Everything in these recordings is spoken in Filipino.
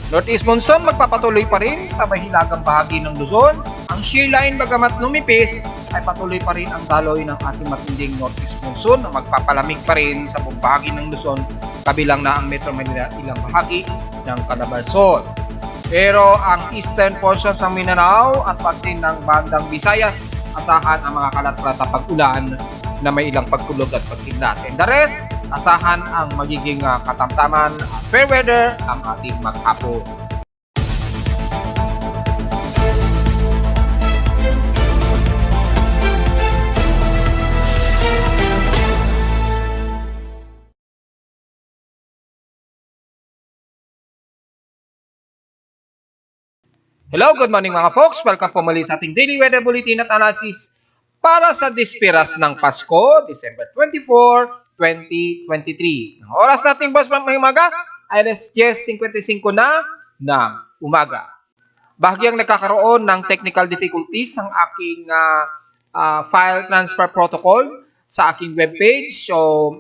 Northeast monsoon magpapatuloy pa rin sa mahilagang bahagi ng Luzon. Ang shear line bagamat lumipis ay patuloy pa rin ang daloy ng ating matinding Northeast monsoon na magpapalamig pa rin sa buong bahagi ng Luzon, kabilang na ang Metro Manila ilang bahagi ng Calabarzon. Pero ang eastern portions ng Mindanao at pati ng bandang Visayas, asahan ang mga kalat-kalata pag-ulan na may ilang pagkulog at pagkidlat. And the rest, asahan ang magiging katamtaman at fair weather ang ating maghapon. Hello, good morning mga folks. Welcome po muli sa ating daily weather bulletin at analysis para sa dispiras ng Pasko, December 24, 2023. Ang oras nating boss may umaga ay alas 10:55 na ng umaga. Bahagyang nagkakaroon ng technical difficulties ang aking file transfer protocol sa aking webpage. So,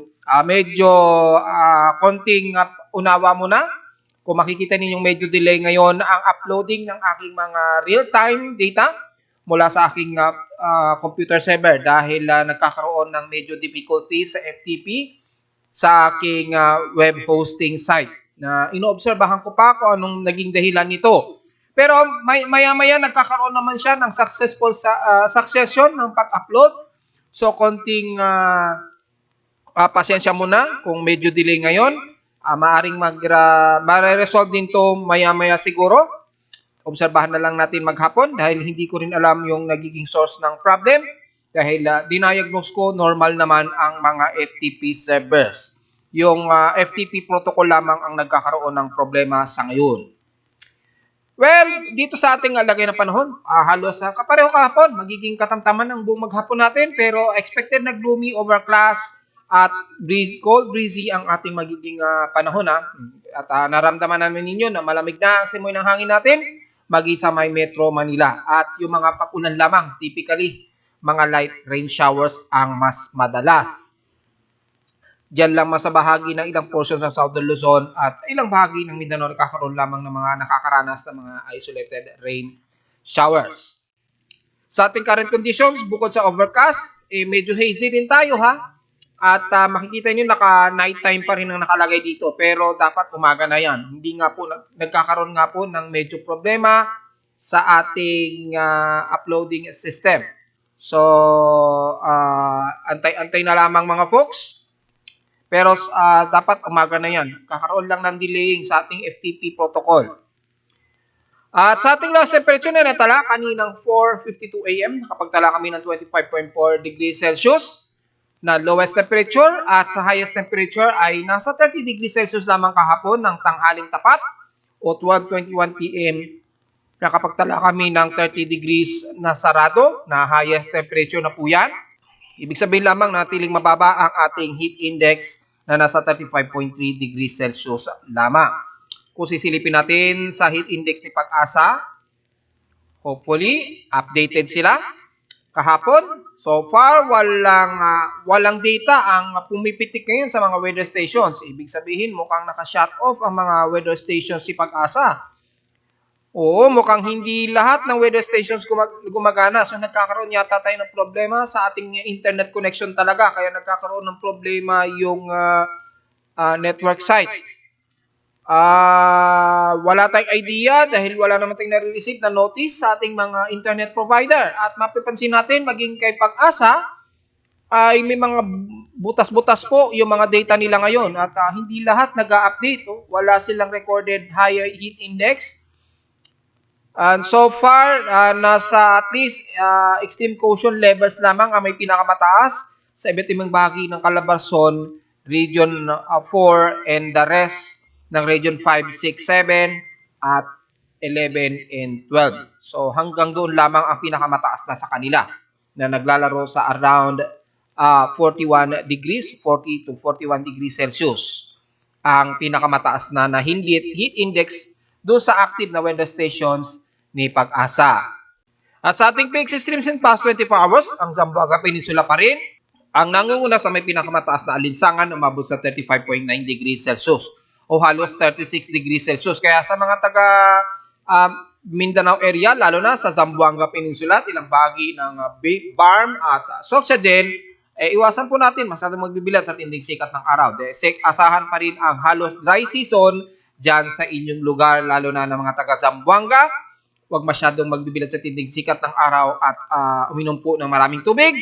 medyo konting unawa muna. Kung makikita ninyong medyo delay ngayon ang uploading ng aking mga real-time data mula sa aking computer server dahil nagkakaroon ng medyo difficulties sa FTP sa aking web hosting site na inoobserbahan ko pa kung anong naging dahilan nito. Pero maya-maya nagkakaroon naman siya ng successful succession ng pag-upload. So konting pasensya muna kung medyo delay ngayon. Maaring mare-resolve din to maya-maya siguro. Obserbahan na lang natin maghapon dahil hindi ko rin alam yung nagiging source ng problem. Dahil diniagnose ko, normal naman ang mga FTP servers. Yung FTP protocol lamang ang nagkakaroon ng problema sa ngayon. Well, dito sa ating lagay ng panahon, halos kapareho kahapon, magiging katamtaman ng buong maghapon natin. Pero expected na gloomy, overcast, at cold breezy ang ating magiging panahon. At naramdaman namin ninyo na malamig na ang simoy ng hangin natin magi sa may Metro Manila. At yung mga pag-ulan lamang, typically, mga light rain showers ang mas madalas. Diyan lang sa bahagi ng ilang portions ng Southern Luzon at ilang bahagi ng Mindanao nakakaroon lamang ng mga nakakaranas ng mga isolated rain showers. Sa ating current conditions, bukod sa overcast, medyo hazy din tayo At makikita nyo naka-night time pa rin ang nakalagay dito. Pero dapat umaga na yan. Hindi nga po, nagkakaroon nga po ng medyo problema sa ating uploading system. So, antay-antay na lamang mga folks. Pero dapat umaga na yan. Kakaroon lang ng delaying sa ating FTP protocol. At sa ating last temperature na natala, kaninang 4:52 AM, nakapagtala kami ng 25.4 degrees Celsius na lowest temperature at sa highest temperature ay nasa 30 degrees Celsius lamang kahapon ng tanghaling tapat o 12:21 PM. Nakapagtala kami ng 30 degrees na sarado na highest temperature na po yan. Ibig sabihin lamang na tiling mababa ang ating heat index na nasa 35.3 degrees Celsius lamang. Kung sisilipin natin sa heat index ni Pag-asa, hopefully updated sila kahapon. So far, walang data ang pumipitik ngayon sa mga weather stations. Ibig sabihin, mukhang naka-shut off ang mga weather stations si Pag-asa. Oo, mukhang hindi lahat ng weather stations gumagana. So nagkakaroon yata tayo ng problema sa ating internet connection talaga. Kaya nagkakaroon ng problema yung network site. Wala tayong idea dahil wala naman tayong nare-receive na notice sa ating mga internet provider. At mapapansin natin, maging kay Pag-asa, ay may mga butas-butas po yung mga data nila ngayon. At hindi lahat nag-update. Wala silang recorded high heat index. And so far, nasa at least extreme caution levels lamang ang may pinakamataas sa iba't ibang bahagi ng Calabarzon, Region 4, and the rest ng Region 5, 6, 7, at 11 and 12. So hanggang doon lamang ang pinakamataas na sa kanila na naglalaro sa around 41 degrees, 40 to 41 degrees Celsius. Ang pinakamataas na heat index doon sa active na weather stations ni Pag-asa. At sa ating peaks extremes in past 24 hours, ang Zamboanga Peninsula pa rin ang nangunguna sa may pinakamataas na alinsangan umabot sa 35.9 degrees Celsius. o halos 36 degrees Celsius. Kaya sa mga taga Mindanao area, lalo na sa Zamboanga Peninsula at ilang bahagi ng Barm at Sorsogen, iwasan po natin masyadong magbibilad sa tinding sikat ng araw. Asahan pa rin ang halos dry season dyan sa inyong lugar, lalo na ng mga taga Zamboanga. Huwag masyadong magbibilad sa tinding sikat ng araw at uminom po ng maraming tubig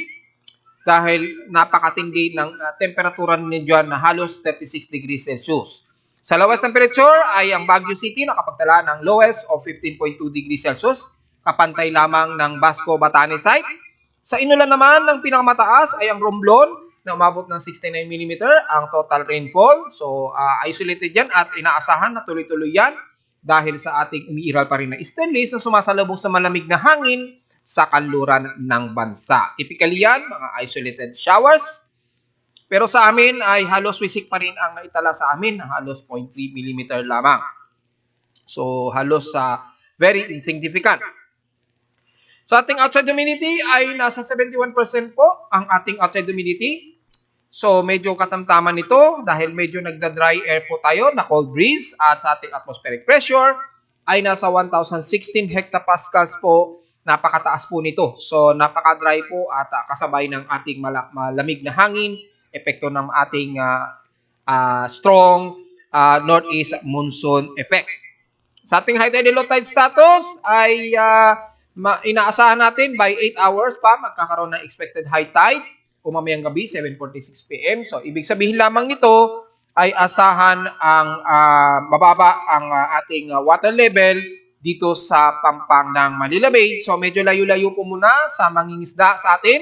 dahil napakatindi ng temperatura ninyo dyan na halos 36 degrees Celsius. Sa lowest temperature ay ang Baguio City nakapagtala ng lowest of 15.2 degrees Celsius, kapantay lamang ng Basco Batanes site. Sa Inulan naman, ng pinakamataas ay ang Romblon na umabot ng 69 mm ang total rainfall. So, isolated yan at inaasahan na tuloy-tuloy yan dahil sa ating umiiral pa rin na stainless na sumasalubong sa malamig na hangin sa kanluran ng bansa. Typically yan, mga isolated showers. Pero sa amin ay halos wisik pa rin ang naitala sa amin, halos 0.3 mm lamang. So halos very insignificant. Sa ating outside humidity ay nasa 71% po ang ating outside humidity. So medyo katamtaman nito dahil medyo nagda-dry air po tayo na cold breeze at sa ating atmospheric pressure ay nasa 1016 hectopascals po. Napakataas po nito. So napaka-dry po at kasabay ng ating malamig na hangin, epekto ng ating strong northeast monsoon effect. Sa ating high tide and low tide status ay inaasahan natin by 8 hours pa magkakaroon ng expected high tide o mamayang gabi 7:46 PM. So ibig sabihin lamang nito ay asahan ang mababa ang ating water level dito sa pampang ng Manila Bay. So medyo layo-layo po muna sa mangingisda sa atin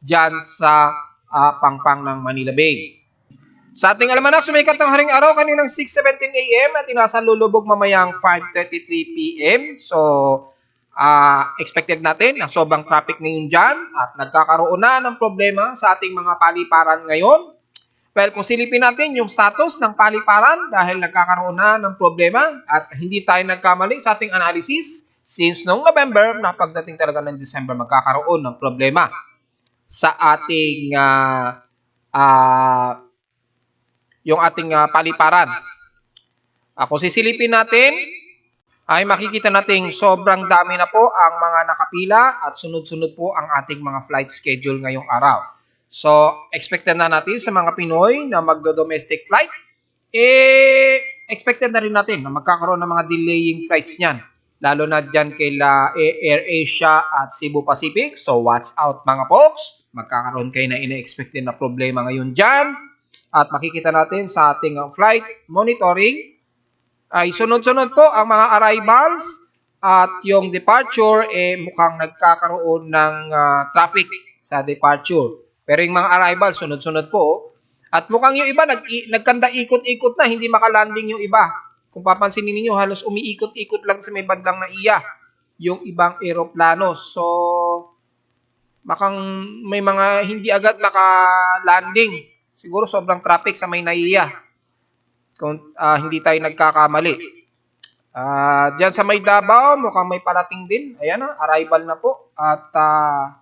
dyan sa pampang ng Manila Bay. Sa ating almanak, sumikat ng haring araw kaninang 6:17 AM at inaasang lulubog mamayang 5:33 PM. So, expected natin na sobrang traffic ngayon dyan at nagkakaroon na ng problema sa ating mga paliparan ngayon. Well, kung silipin natin yung status ng paliparan dahil nagkakaroon na ng problema at hindi tayo nagkamali sa ating analysis since noong November na pagdating talaga ng December magkakaroon ng problema sa ating yung ating paliparan. Kung sisilipin natin, ay makikita nating sobrang dami na po ang mga nakapila at sunod-sunod po ang ating mga flight schedule ngayong araw. So, expected na natin sa mga Pinoy na magdo-domestic flight, expected na rin natin na magkakaroon ng mga delaying flights niyan. Lalo na dyan kay AirAsia at Cebu Pacific. So, watch out mga folks. Magkakaroon kayo na ina-expected na problema ngayon dyan. At makikita natin sa ating flight monitoring ay sunod-sunod po ang mga arrivals at yung departure mukhang nagkakaroon ng traffic sa departure. Pero yung mga arrival, sunod-sunod po. At mukhang yung iba, nagkanda ikot-ikot na, hindi makalanding yung iba. Kung papansinin niyo halos umiikot-ikot lang sa may bandang naiya yung ibang eroplano. So, mukhang may mga hindi agad makalanding. Siguro sobrang traffic sa may naiya. Kung hindi tayo nagkakamali. Diyan sa may Davao, mukhang may parating din. Ayan arrival na po. At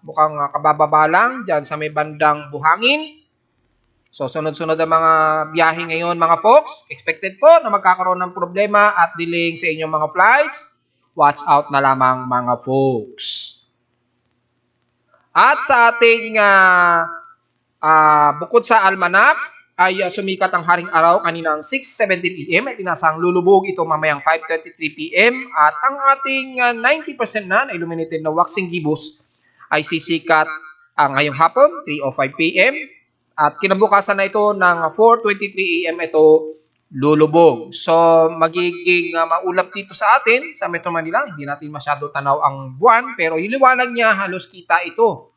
mukhang kabababa lang diyan sa may bandang Buhangin. So, sunod-sunod ang mga biyahe ngayon mga folks. Expected po na magkakaroon ng problema at delaying sa inyong mga flights. Watch out na lamang mga folks. At sa ating bukod sa almanak, ay sumikat ang haring araw kaninang 6:17 AM at inasang lulubog ito mamayang 5:33 PM at ang ating 90% na illuminated na waxing gibbous ay sisikat ngayong hapon 3:05 PM at kinabukasan na ito ng 4:23 AM ito lulubog. So magiging maulap dito sa atin sa Metro Manila, hindi natin masyado tanaw ang buwan pero yung liwanag niya halos kita ito.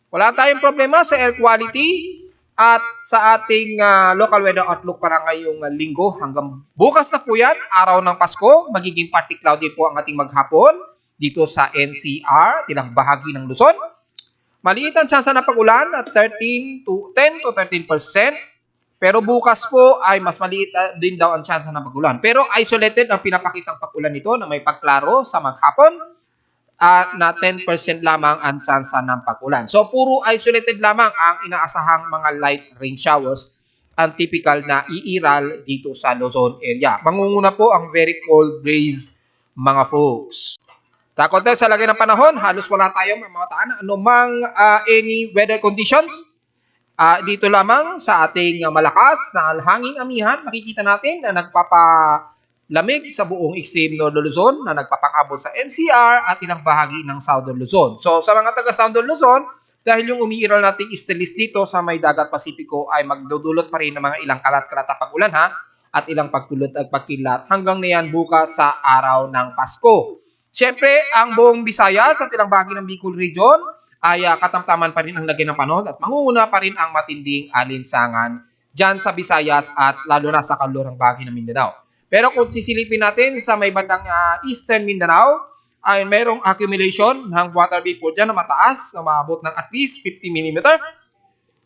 Wala tayong problema sa air quality. At sa ating local weather outlook para ngayong linggo hanggang bukas na po yan, araw ng Pasko, magiging partly cloudy po ang ating maghapon dito sa NCR, tinang bahagi ng Luzon. Maliit ang tsansa ng pag-ulan at 10 to 13%, pero bukas po ay mas maliit din daw ang tsansa ng pag-ulan. Pero isolated ang pinapakitang pag-ulan nito na may pagklaro sa maghapon. Na 10% lamang ang tsansa ng pag-ulan. So, puro isolated lamang ang inaasahang mga light rain showers ang typical na iiral dito sa Luzon area. Mangunguna po ang very cold breeze, mga folks. Takot tayo sa lagay ng panahon, halos wala tayong mamataan anumang any weather conditions. Dito lamang sa ating malakas na hanging amihan, makikita natin na nagpapalamig sa buong extreme Northern Luzon na nagpapangabot sa NCR at ilang bahagi ng Southern Luzon. So sa mga taga Southern Luzon, dahil yung umiiral nating istilis dito sa may dagat Pasipiko ay magdudulot pa rin ng mga ilang kalat-kalat na pag-ulan at ilang pagkulot at pagkilat hanggang na yan bukas sa araw ng Pasko. Siyempre, ang buong Visayas at ilang bahagi ng Bicol Region ay katamtaman pa rin ang lagay ng panahon at mangunguna pa rin ang matinding alinsangan dyan sa Visayas at lalo na sa kalurang bahagi ng Mindanao. Pero kung sisilipin natin sa may bandang Eastern Mindanao, ay mayroong accumulation ng water vapor dyan na mataas na maabot ng at least 50 mm.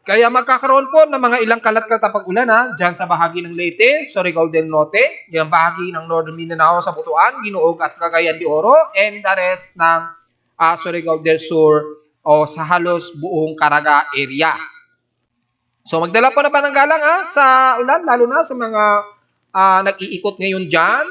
Kaya magkakaroon po ng mga ilang kalat-kalat na pag-ulan dyan sa bahagi ng Leyte, Surigao del Norte, yung bahagi ng Northern Mindanao sa Butuan, Ginuog at Cagayan de Oro, and the rest ng Surigao del Sur o sa halos buong Caraga area. So magdala po na pa ng galang sa ulan, lalo na sa mga nag-iikot ngayon dyan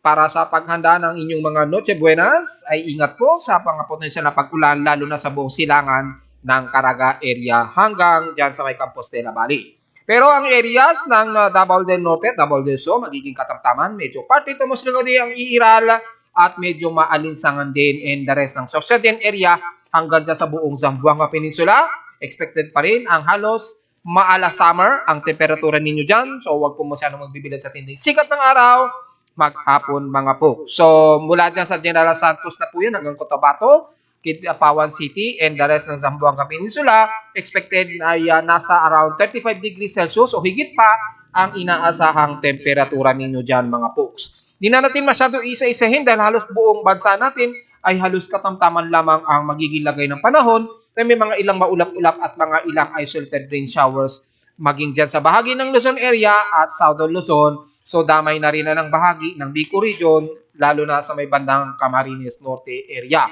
para sa paghanda ng inyong mga Noche Buenas, ay ingat po sa mga potensyal na pag-ulan, lalo na sa buong silangan ng Caraga area hanggang dyan sa may Compostela Valley. Pero ang areas ng Davao del Norte, Davao del Sur, magiging katamtaman, medyo parte ito Musligo ang iiral at medyo maalinsangan din in the rest ng Sorsogon area hanggang dyan sa buong Zamboanga Peninsula. Expected pa rin ang halos maala summer ang temperatura ninyo dyan. So huwag po masyadong magbibilad sa tinding sikat ng araw, maghapon mga po. So mula dyan sa General Santos na po yun hanggang Cotabato, Kidapawan City, and the rest ng Zamboanga Peninsula, expected ay nasa around 35 degrees Celsius o higit pa ang inaasahang temperatura ninyo dyan mga folks. Di na natin masyado isa-isahin dahil halos buong bansa natin ay halos katamtaman lamang ang magiging lagay ng panahon na may mga ilang maulap-ulap at mga ilang isolated rain showers maging dyan sa bahagi ng Luzon area at Southern Luzon. So damay na rin na ng bahagi ng Bicol Region, lalo na sa may bandang Camarines Norte area.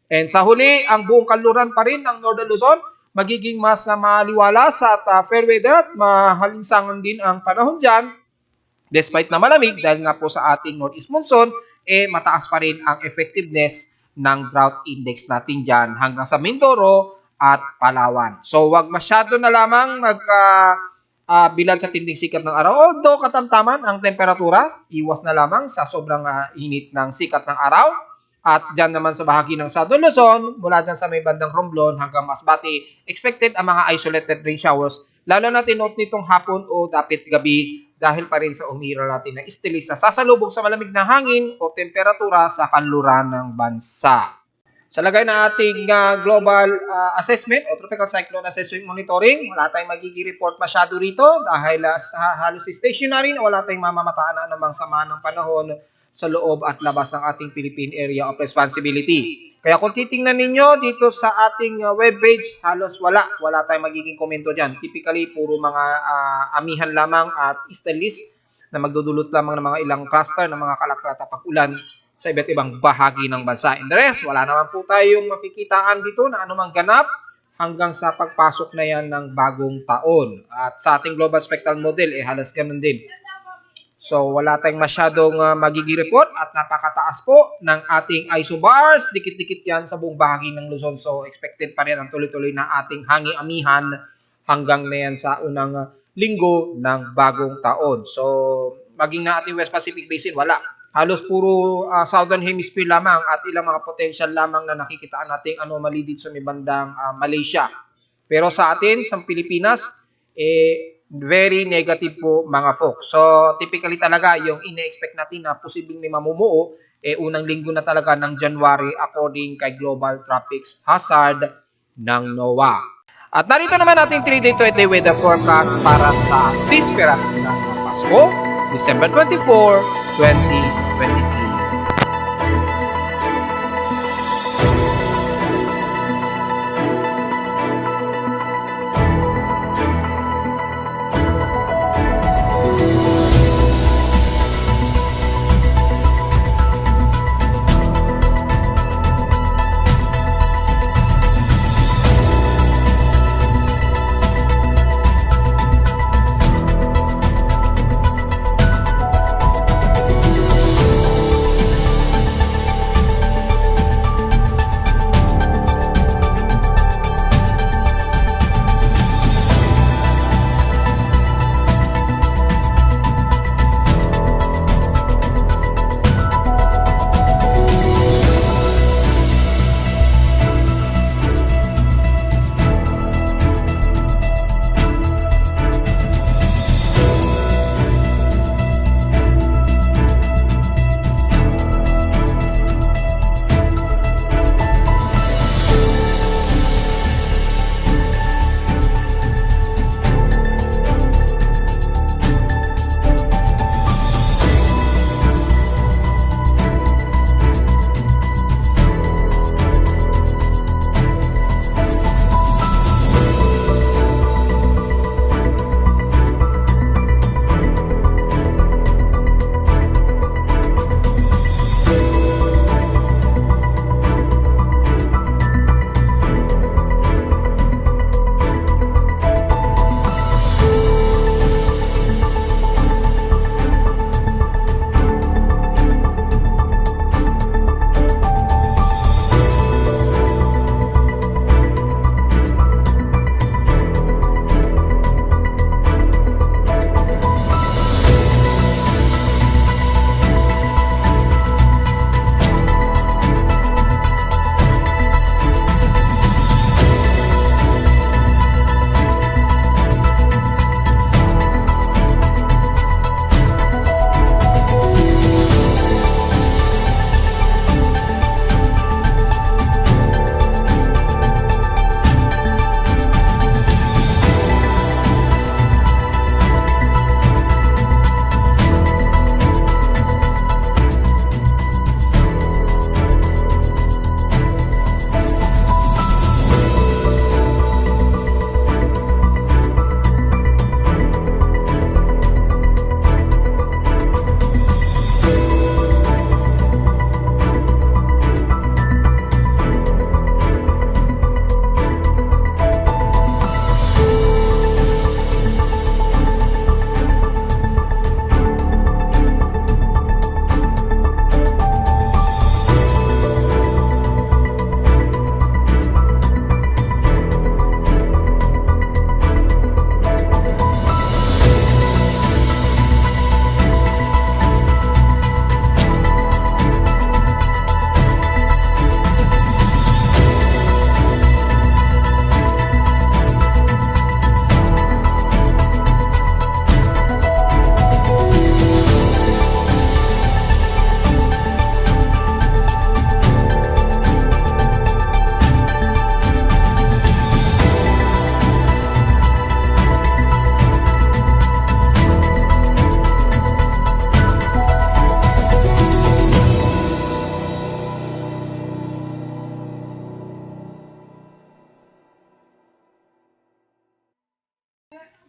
And sa huli, ang buong kanluran pa rin ng Northern Luzon, magiging mas maliwalas at fair weather at mahalinsangan din ang panahon dyan. Despite na malamig, dahil nga po sa ating Northeast Monsoon, mataas pa rin ang effectiveness ng drought index natin dyan hanggang sa Mindoro at Palawan. So, wag masyado na lamang bilad sa tinding sikat ng araw. Although katamtaman ang temperatura, iwas na lamang sa sobrang init ng sikat ng araw. At dyan naman sa bahagi ng Southern Luzon, mula dyan sa may bandang Romblon hanggang Masbate, expected ang mga isolated rain showers. Lalo na tinote nitong hapon o dapit gabi dahil pa rin sa umiral natin na istilis na sasalubong sa malamig na hangin o temperatura sa kanluran ng bansa. Sa lagay na ating global assessment o tropical cyclone assessment monitoring, wala tayong magiging report masyado rito dahil halos stationary na wala tayong mamamataan na namang sama ng panahon sa loob at labas ng ating Philippine Area of Responsibility. Kaya kung titingnan ninyo dito sa ating webpage, halos wala tayong magiging komento dyan. Typically, puro mga amihan lamang at stainless na magdudulot lamang ng mga ilang cluster ng mga kalat-kalat pag-ulan sa iba't ibang bahagi ng bansa. In the rest, wala naman po tayong makikitaan dito na anumang ganap hanggang sa pagpasok na yan ng bagong taon. At sa ating global spectral model, halos ganun din. So, wala tayong masyadong magiging report at napakataas po ng ating isobars. Dikit-dikit yan sa buong bahagi ng Luzon. So, expected pa rin ang tuloy-tuloy na ating hangi-amihan hanggang na yan sa unang linggo ng bagong taon. So, maging na ating West Pacific Basin, wala. Halos puro Southern Hemisphere lamang at ilang mga potential lamang na nakikitaan nating anomaly dito sa may bandang Malaysia. Pero sa atin, sa Pilipinas, very negative po mga folks. So, typically talaga yung ine-expect natin na posibleng may mamumuo, unang linggo na talaga ng January according kay Global Tropics Hazard ng NOAA. At narito naman natin 3-day 20-day weather forecast para sa Vísperas ng Pasko, December 24, 2023.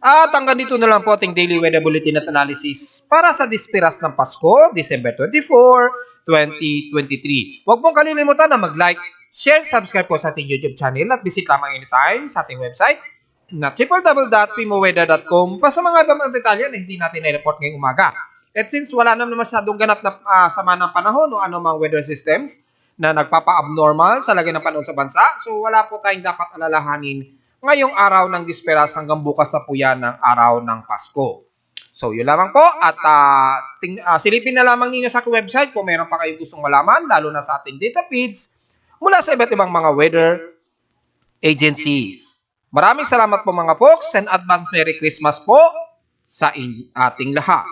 At hanggang dito na lang po ating Daily Weather Bulletin at Analysis para sa Dispiras ng Pasko, December 24, 2023. Huwag pong kalilimutan na mag-like, share, subscribe po sa ating YouTube channel at visit lamang anytime sa ating website na www.pimoweather.com para sa mga ibang detalye na hindi natin na-report ngayong umaga. At since wala naman masyadong ganap na sama ng panahon o anumang weather systems na nagpapa-abnormal sa lagay ng panahon sa bansa, so wala po tayong dapat alalahanin ngayong araw ng Disperas hanggang bukas na po yan ng araw ng Pasko. So, yun lamang po at silipin na lamang ninyo sa website kung meron pa kayong gustong malaman, lalo na sa ating data feeds mula sa iba't ibang mga weather agencies. Maraming salamat po mga folks and advance Merry Christmas po sa ating lahat.